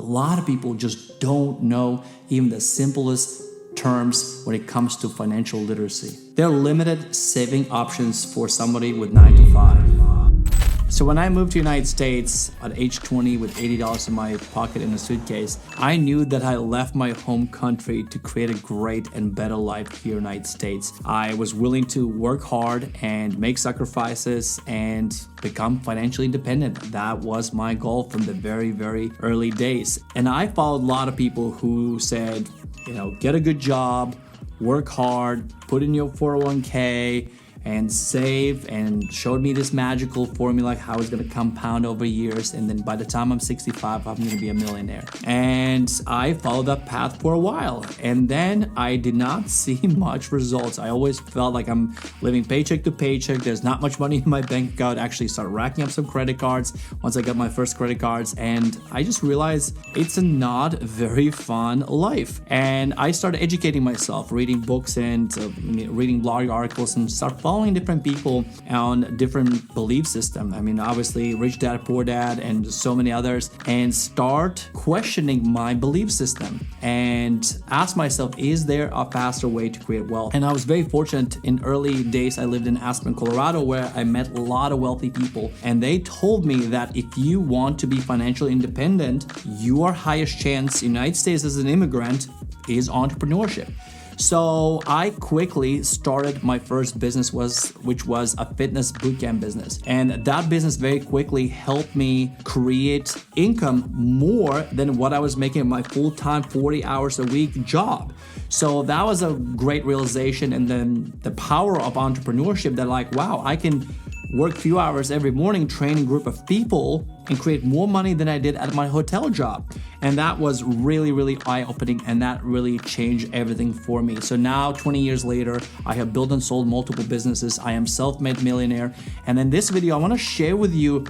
lot of people just don't know even the simplest terms when it comes to financial literacy. There are limited saving options for somebody with 9 to 5. So when I moved to the United States at age 20 with $80 in my pocket in a suitcase, I knew that I left my home country to create a great and better life here in the United States. I was willing to work hard and make sacrifices and become financially independent. That was my goal from the very, very early days. And I followed a lot of people who said, get a good job, work hard, put in your 401k, and save, and showed me this magical formula, how it's going to compound over years, and then by the time I'm 65, I'm going to be a millionaire. And I followed that path for a while, and then I did not see much results. I always felt like I'm living paycheck to paycheck. There's not much money in my bank account. I actually started racking up some credit cards once I got my first credit cards, and I just realized it's a not very fun life. And I started educating myself, reading books and reading blog articles, and start following different people on different belief system. Obviously Rich Dad Poor Dad and so many others, and start questioning my belief system and ask myself, is there a faster way to create wealth? And I was very fortunate. In early days, I lived in Aspen, Colorado, where I met a lot of wealthy people, and they told me that if you want to be financially independent, your highest chance in the United States as an immigrant is entrepreneurship. So I quickly started my first business, which was a fitness bootcamp business. And that business very quickly helped me create income more than what I was making in my full-time 40 hours a week job. So that was a great realization. And then the power of entrepreneurship, that wow, I can work a few hours every morning, train a group of people, and create more money than I did at my hotel job. And that was really, really eye-opening, and that really changed everything for me. So now, 20 years later, I have built and sold multiple businesses. I am self-made millionaire. And in this video, I want to share with you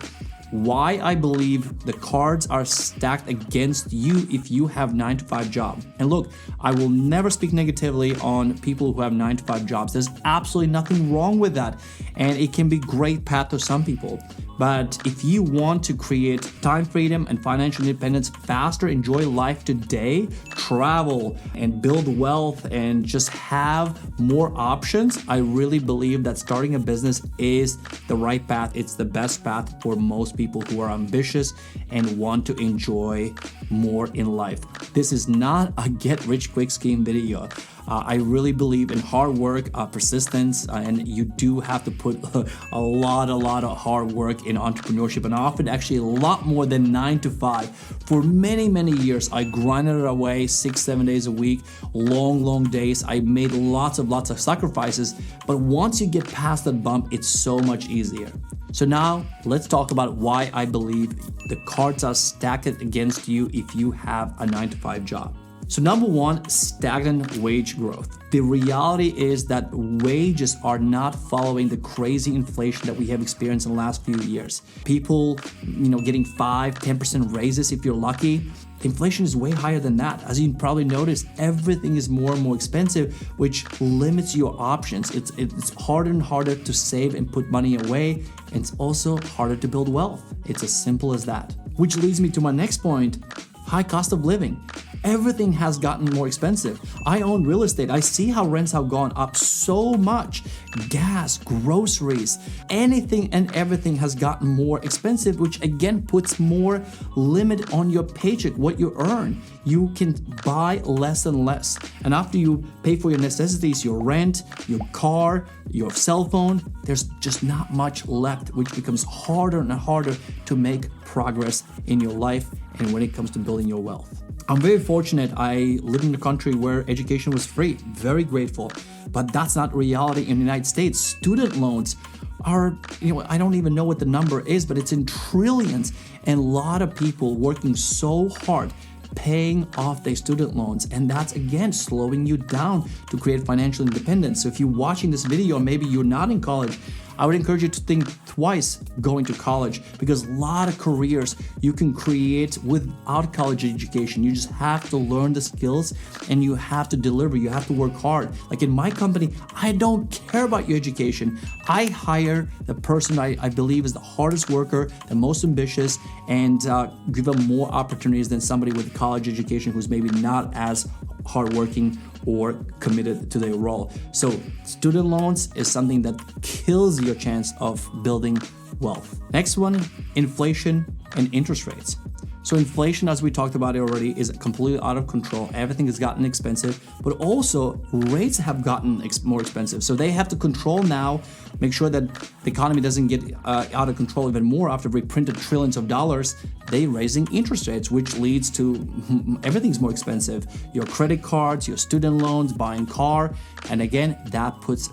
why I believe the cards are stacked against you if you have 9 to 5 job. And look, I will never speak negatively on people who have 9 to 5 jobs. There's absolutely nothing wrong with that. And it can be great path to some people. But if you want to create time freedom and financial independence faster, enjoy life today, travel and build wealth and just have more options, I really believe that starting a business is the right path. It's the best path for most people who are ambitious and want to enjoy more in life. This is not a get rich quick scheme video. I really believe in hard work, persistence, and you do have to put a lot of hard work in entrepreneurship, and often actually a lot more than 9 to 5. For many, many years, I grinded away 6-7 days a week, long days. I made lots of sacrifices, but once you get past that bump, it's so much easier. So now let's talk about why I believe the cards are stacked against you if you have a 9 to 5 job. So number one, stagnant wage growth. The reality is that wages are not following the crazy inflation that we have experienced in the last few years. People, getting 5-10% raises if you're lucky. Inflation is way higher than that. As you probably noticed, everything is more and more expensive, which limits your options. It's harder and harder to save and put money away, and it's also harder to build wealth. It's as simple as that. Which leads me to my next point, high cost of living. Everything has gotten more expensive. I own real estate. I see how rents have gone up so much. Gas, groceries, anything and everything has gotten more expensive, which again puts more limit on your paycheck, what you earn. You can buy less and less. And after you pay for your necessities, your rent, your car, your cell phone, there's just not much left, which becomes harder and harder to make progress in your life and when it comes to building your wealth. I'm very fortunate. I live in a country where education was free. Very grateful. But that's not reality in the United States. Student loans are, I don't even know what the number is, but it's in trillions. And a lot of people working so hard paying off their student loans. And that's, again, slowing you down to create financial independence. So if you're watching this video, maybe you're not in college, I would encourage you to think twice going to college, because a lot of careers you can create without college education. You just have to learn the skills and you have to deliver. You have to work hard. Like in my company, I don't care about your education. I hire the person I believe is the hardest worker, the most ambitious, and give them more opportunities than somebody with a college education who's maybe not as hardworking or committed to their role. So student loans is something that kills your chance of building wealth. Next one, inflation and interest rates. So inflation, as we talked about it already, is completely out of control. Everything has gotten expensive, but also rates have gotten more expensive. So they have to control now, make sure that the economy doesn't get out of control even more after we printed trillions of dollars. They raising interest rates, which leads to everything's more expensive. Your credit cards, your student loans, buying car. And again, that puts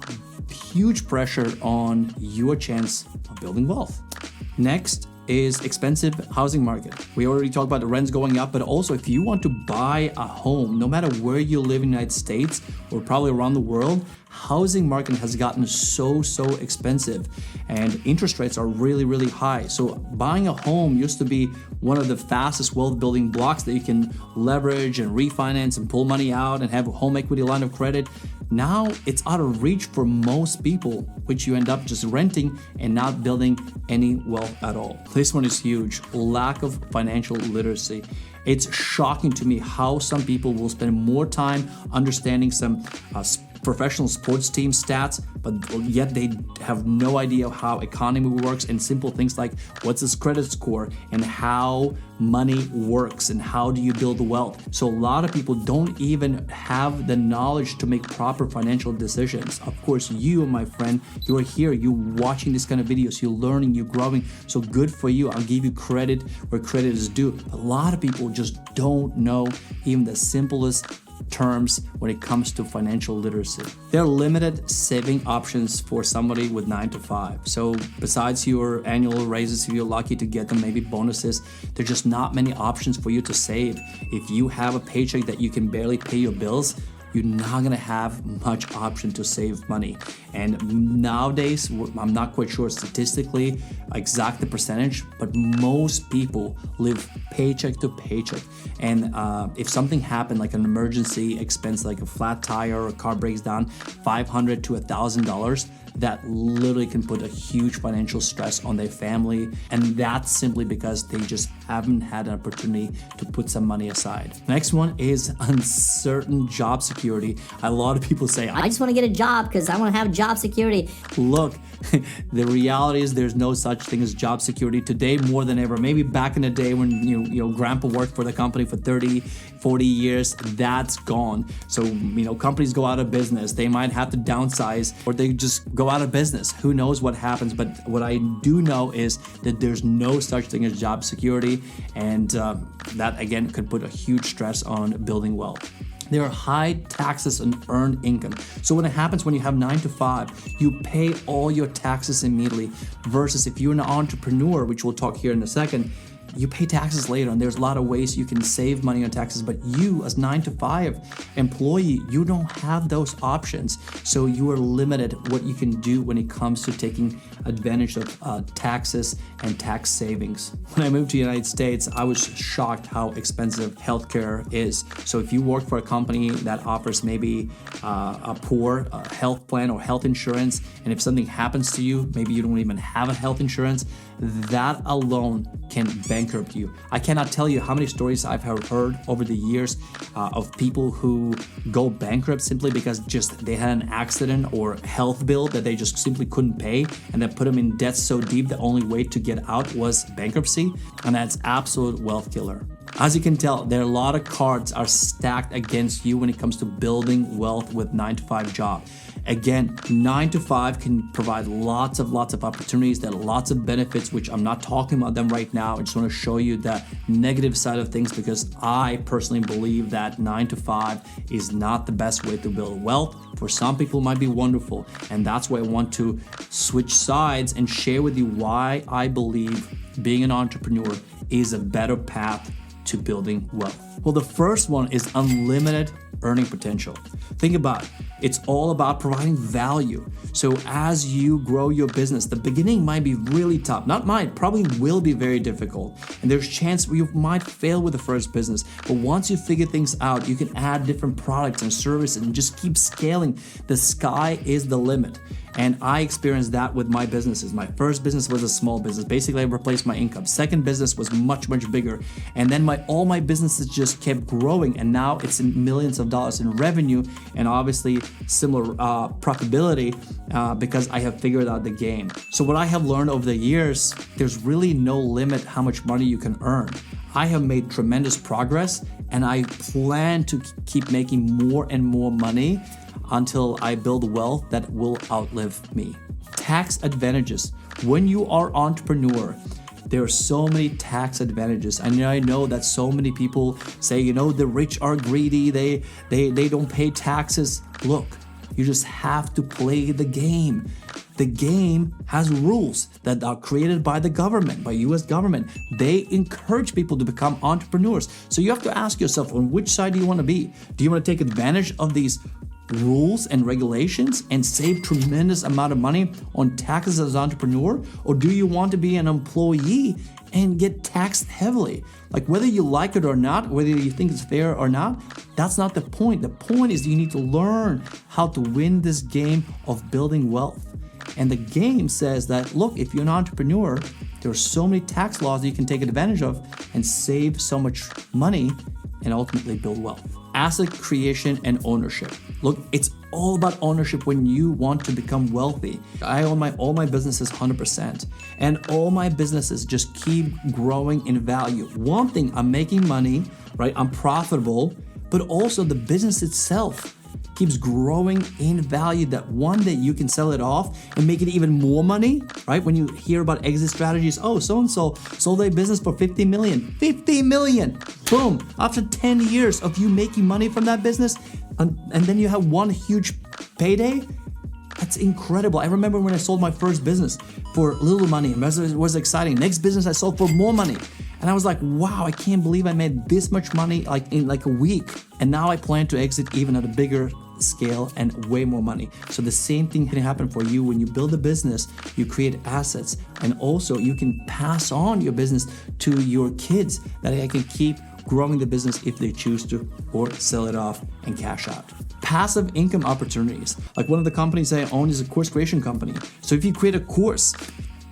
huge pressure on your chance of building wealth. Next is expensive housing market. We already talked about the rents going up, but also if you want to buy a home, no matter where you live in the United States or probably around the world, housing market has gotten so expensive and interest rates are really high. So buying a home used to be one of the fastest wealth building blocks that you can leverage and refinance and pull money out and have a home equity line of credit. Now it's out of reach for most people, which you end up just renting and not building any wealth at all. This one is huge. Lack of financial literacy. It's shocking to me how some people will spend more time understanding some professional sports team stats, but yet they have no idea how economy works and simple things like what's his credit score and how money works and how do you build wealth. So a lot of people don't even have the knowledge to make proper financial decisions. Of course, you, my friend, you're here, you're watching this kind of videos, you're learning, you're growing. So good for you. I'll give you credit where credit is due. A lot of people just don't know even the simplest terms when it comes to financial literacy. There are limited saving options for somebody with 9 to 5. So besides your annual raises, if you're lucky to get them, maybe bonuses, there's just not many options for you to save. If you have a paycheck that you can barely pay your bills, you're not gonna have much option to save money. And nowadays, I'm not quite sure statistically exact the percentage, but most people live paycheck to paycheck. And if something happened, like an emergency expense, like a flat tire or a car breaks down, $500 to $1,000, that literally can put a huge financial stress on their family. And that's simply because they just haven't had an opportunity to put some money aside. Next one is uncertain job security. A lot of people say, I just want to get a job because I want to have job security. Look, the reality is there's no such thing as job security today more than ever. Maybe back in the day when you know grandpa worked for the company for 30, 40 years, that's gone. So, companies go out of business. They might have to downsize or they just go out of business. Who knows what happens? But what I do know is that there's no such thing as job security. And that, again, could put a huge stress on building wealth. There are high taxes on earned income. So when it happens when you have 9 to 5, you pay all your taxes immediately, versus if you're an entrepreneur, which we'll talk here in a second, you pay taxes later, and there's a lot of ways you can save money on taxes, but you as 9 to 5 employee, you don't have those options. So you are limited what you can do when it comes to taking advantage of taxes and tax savings. When I moved to the United States, I was shocked how expensive healthcare is. So if you work for a company that offers maybe a poor health plan or health insurance, and if something happens to you, maybe you don't even have a health insurance, that alone can bankrupt you. I cannot tell you how many stories I've heard over the years of people who go bankrupt simply because just they had an accident or health bill that they just simply couldn't pay, and that put them in debt so deep the only way to get out was bankruptcy, and that's absolute wealth killer. As you can tell, there are a lot of cards are stacked against you when it comes to building wealth with 9 to 5 job. Again, 9 to 5 can provide lots of opportunities. There are lots of benefits, which I'm not talking about them right now. I just want to show you the negative side of things, because I personally believe that 9 to 5 is not the best way to build wealth. For some people, it might be wonderful. And that's why I want to switch sides and share with you why I believe being an entrepreneur is a better path to building wealth. Well, the first one is unlimited earning potential. Think about it. It's all about providing value. So as you grow your business, the beginning might be really tough. Not might, probably will be very difficult. And there's a chance you might fail with the first business. But once you figure things out, you can add different products and services and just keep scaling. The sky is the limit. And I experienced that with my businesses. My first business was a small business. Basically, I replaced my income. Second business was much, much bigger. And then all my businesses just kept growing. And now it's in millions of dollars in revenue and obviously similar profitability because I have figured out the game. So what I have learned over the years, there's really no limit how much money you can earn. I have made tremendous progress and I plan to keep making more and more money until I build wealth that will outlive me. Tax advantages. When you are an entrepreneur, there are so many tax advantages. And I know that so many people say, the rich are greedy, they don't pay taxes. Look, you just have to play the game. The game has rules that are created by the government, by US government. They encourage people to become entrepreneurs. So you have to ask yourself, on which side do you want to be? Do you want to take advantage of these rules and regulations and save tremendous amount of money on taxes as an entrepreneur? Or do you want to be an employee and get taxed heavily? Like whether you like it or not, whether you think it's fair or not, that's not the point. The point is you need to learn how to win this game of building wealth. And the game says that, look, if you're an entrepreneur, there are so many tax laws that you can take advantage of and save so much money and ultimately build wealth. Asset creation and ownership. Look, it's all about ownership when you want to become wealthy. I own all my businesses 100%, and all my businesses just keep growing in value. One thing, I'm making money, right? I'm profitable, but also the business itself keeps growing in value that one day you can sell it off and make it even more money, right? When you hear about exit strategies, oh, so-and-so sold their business for 50 million. 50 million! Boom! After 10 years of you making money from that business, and then you have one huge payday, that's incredible. I remember when I sold my first business for little money, and it was exciting. Next business I sold for more money. And I was like, wow, I can't believe I made this much money in a week. And now I plan to exit even at a bigger scale and way more money. So the same thing can happen for you when you build a business, you create assets, and also you can pass on your business to your kids that they can keep growing the business if they choose to, or sell it off and cash out. Passive income opportunities. Like one of the companies I own is a course creation company. So if you create a course,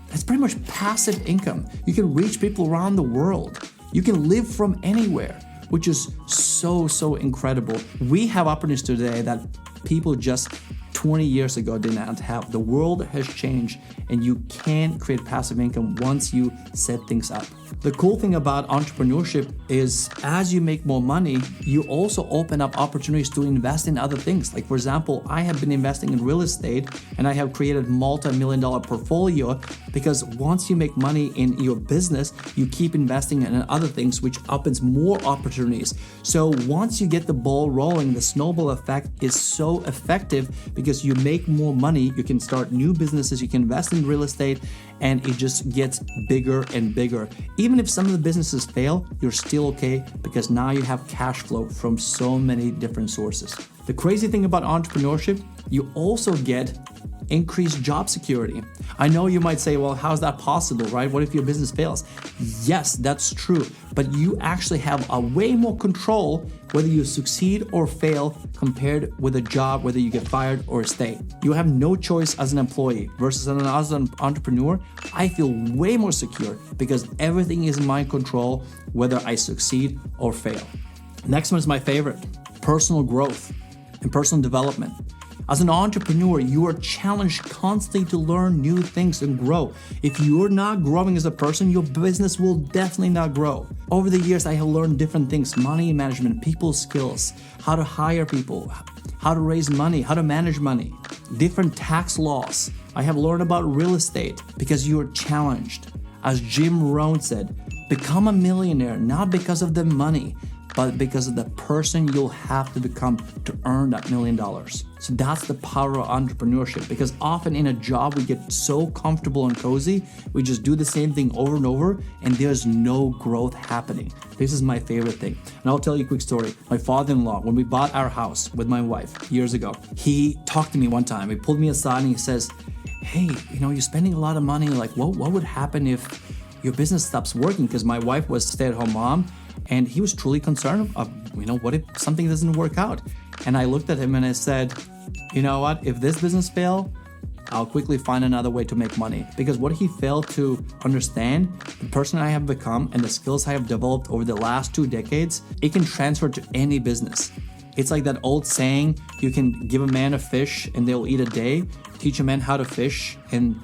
that's pretty much passive income. You can reach people around the world. You can live from anywhere, which is so incredible. We have opportunities today that people just 20 years ago did not have. The world has changed and you can create passive income once you set things up. The cool thing about entrepreneurship is as you make more money, you also open up opportunities to invest in other things. Like for example, I have been investing in real estate and I have created multi-million-dollar portfolio because once you make money in your business, you keep investing in other things, which opens more opportunities. So once you get the ball rolling, the snowball effect is so effective because you make more money, you can start new businesses, you can invest in real estate, and it just gets bigger and bigger. Even if some of the businesses fail, you're still okay because now you have cash flow from so many different sources. The crazy thing about entrepreneurship, you also get increased job security. I know you might say, well, how's that possible, right? What if your business fails? Yes, that's true. But you actually have a way more control whether you succeed or fail compared with a job, whether you get fired or stay. You have no choice as an employee versus as an entrepreneur. I feel way more secure because everything is in my control, whether I succeed or fail. Next one is my favorite, personal growth and personal development. As an entrepreneur, you are challenged constantly to learn new things and grow. If you're not growing as a person, your business will definitely not grow. Over the years, I have learned different things: money management, people skills, how to hire people, how to raise money, how to manage money, different tax laws. I have learned about real estate because you are challenged. As Jim Rohn said, Become a millionaire, not because of the money, but because of the person you'll have to become to earn that $1 million. So that's the power of entrepreneurship, because often in a job we get so comfortable and cozy, we just do the same thing over and over, and there's no growth happening. This is my favorite thing. And I'll tell you a quick story. My father-in-law, when we bought our house with my wife years ago, he talked to me one time. He pulled me aside and he says, hey, you're spending a lot of money. Like, what would happen if your business stops working? Because my wife was a stay-at-home mom, and he was truly concerned of, what if something doesn't work out? And I looked at him and I said, you know what? If this business fails, I'll quickly find another way to make money. Because what he failed to understand, the person I have become and the skills I have developed over the last 2 decades, it can transfer to any business. It's like that old saying, you can give a man a fish and they'll eat a day, teach a man how to fish and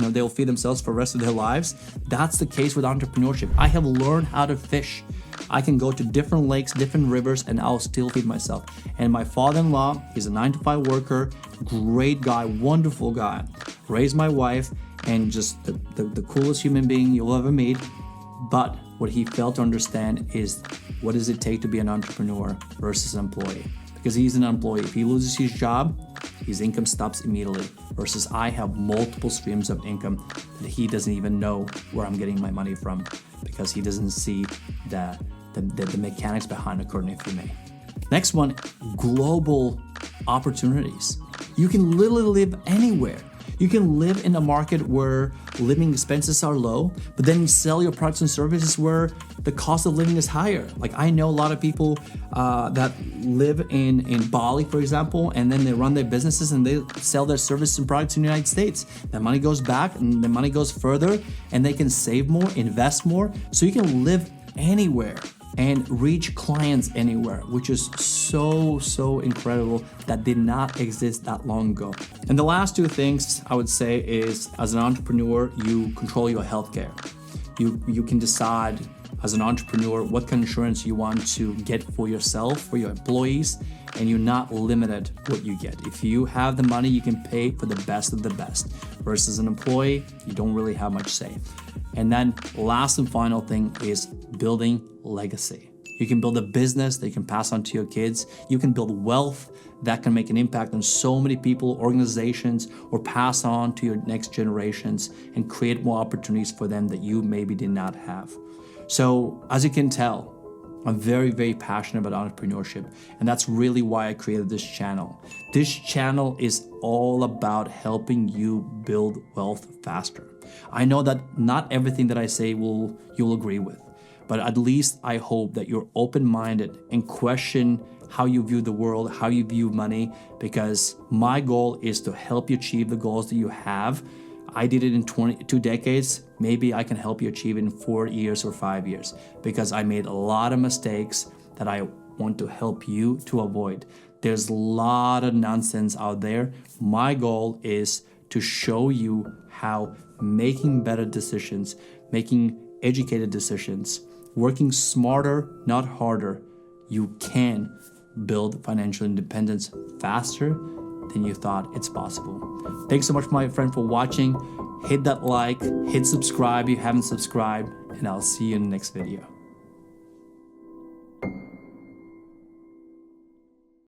they'll feed themselves for the rest of their lives. That's the case with entrepreneurship. I have learned how to fish. I can go to different lakes, different rivers, and I'll still feed myself. And my father-in-law, he's a 9-to-5 worker, great guy, wonderful guy. Raised my wife, and just the coolest human being you'll ever meet. But what he failed to understand is, what does it take to be an entrepreneur versus an employee? Because he's an employee. If he loses his job, his income stops immediately. Versus I have multiple streams of income that he doesn't even know where I'm getting my money from, because he doesn't see the mechanics behind it, according if you may. Next one, global opportunities. You can literally live anywhere. You can live in a market where living expenses are low, but then you sell your products and services where the cost of living is higher. Like, I know a lot of people that live in Bali, for example, and then they run their businesses and they sell their services and products in the United States. The money goes back and the money goes further, and they can save more, invest more. So you can live anywhere and reach clients anywhere, which is so incredible. That did not exist that long ago. And the last 2 things I would say is, as an entrepreneur, you control your healthcare. You can decide as an entrepreneur what kind of insurance you want to get for yourself, for your employees, and you're not limited what you get. If you have the money, you can pay for the best of the best. Versus an employee, you don't really have much say. And then last and final thing is building legacy. You can build a business that you can pass on to your kids. You can build wealth that can make an impact on so many people, organizations, or pass on to your next generations and create more opportunities for them that you maybe did not have. So as you can tell, I'm very passionate about entrepreneurship, and that's really why I created this channel. This channel is all about helping you build wealth faster. I know that not everything that I say you'll agree with, but at least I hope that you're open-minded and question how you view the world, how you view money, because my goal is to help you achieve the goals that you have. I did it in 2 decades. Maybe I can help you achieve it in 4 years or 5 years, because I made a lot of mistakes that I want to help you to avoid. There's a lot of nonsense out there. My goal is to show you how making better decisions, making educated decisions, working smarter, not harder, you can build financial independence faster than you thought it's possible. Thanks so much, my friend, for watching. Hit that like, hit subscribe if you haven't subscribed, and I'll see you in the next video.